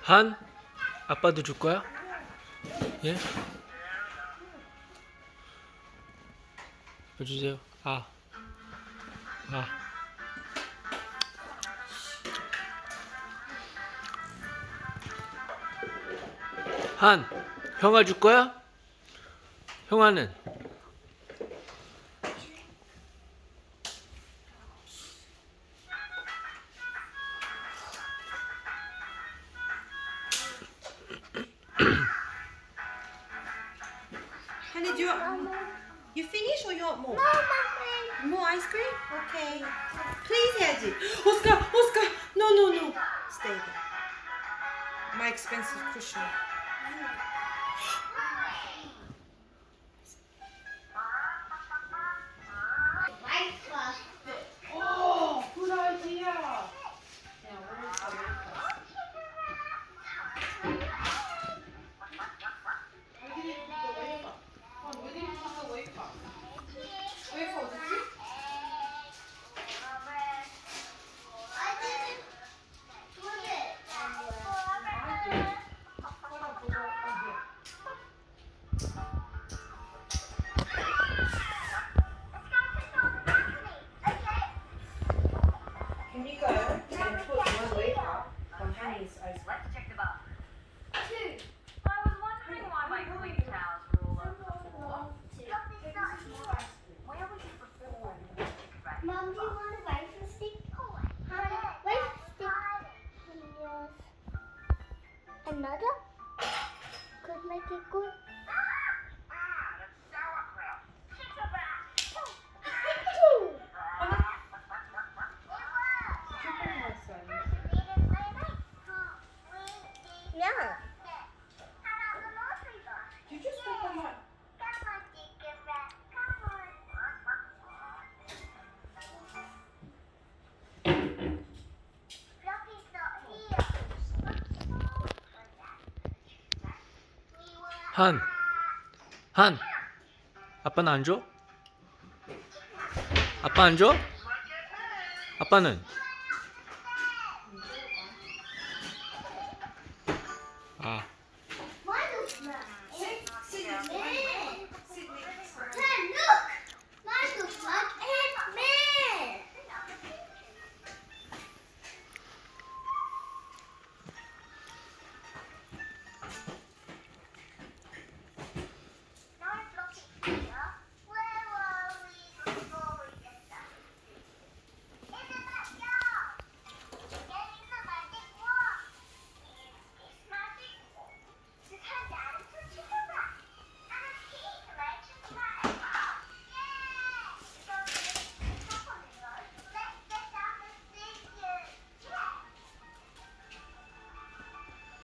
한? 아빠도 줄 거야? 예? 아빠 주세요. 아. 한, 형아 줄 거야? 형아는? Honey, do you want you finish or you want more? More ice cream? Okay. Please, Hedgie. Oscar, Oscar. No, no, no. Stay there. My expensive cushion. Oh, good idea. Can you go and put one wafer on Honey's ice cream? Let's check the box. 2. I was wondering why my clean towels were all over the floor. Where was it before? Right. Mom, do you want a wafer stick? Wafer stick. Yes. Another? Could make it good. That's sauerkraut. Yeah. You just put them on. 한, 아빠는 안 줘? 아빠 안 줘? 아빠는?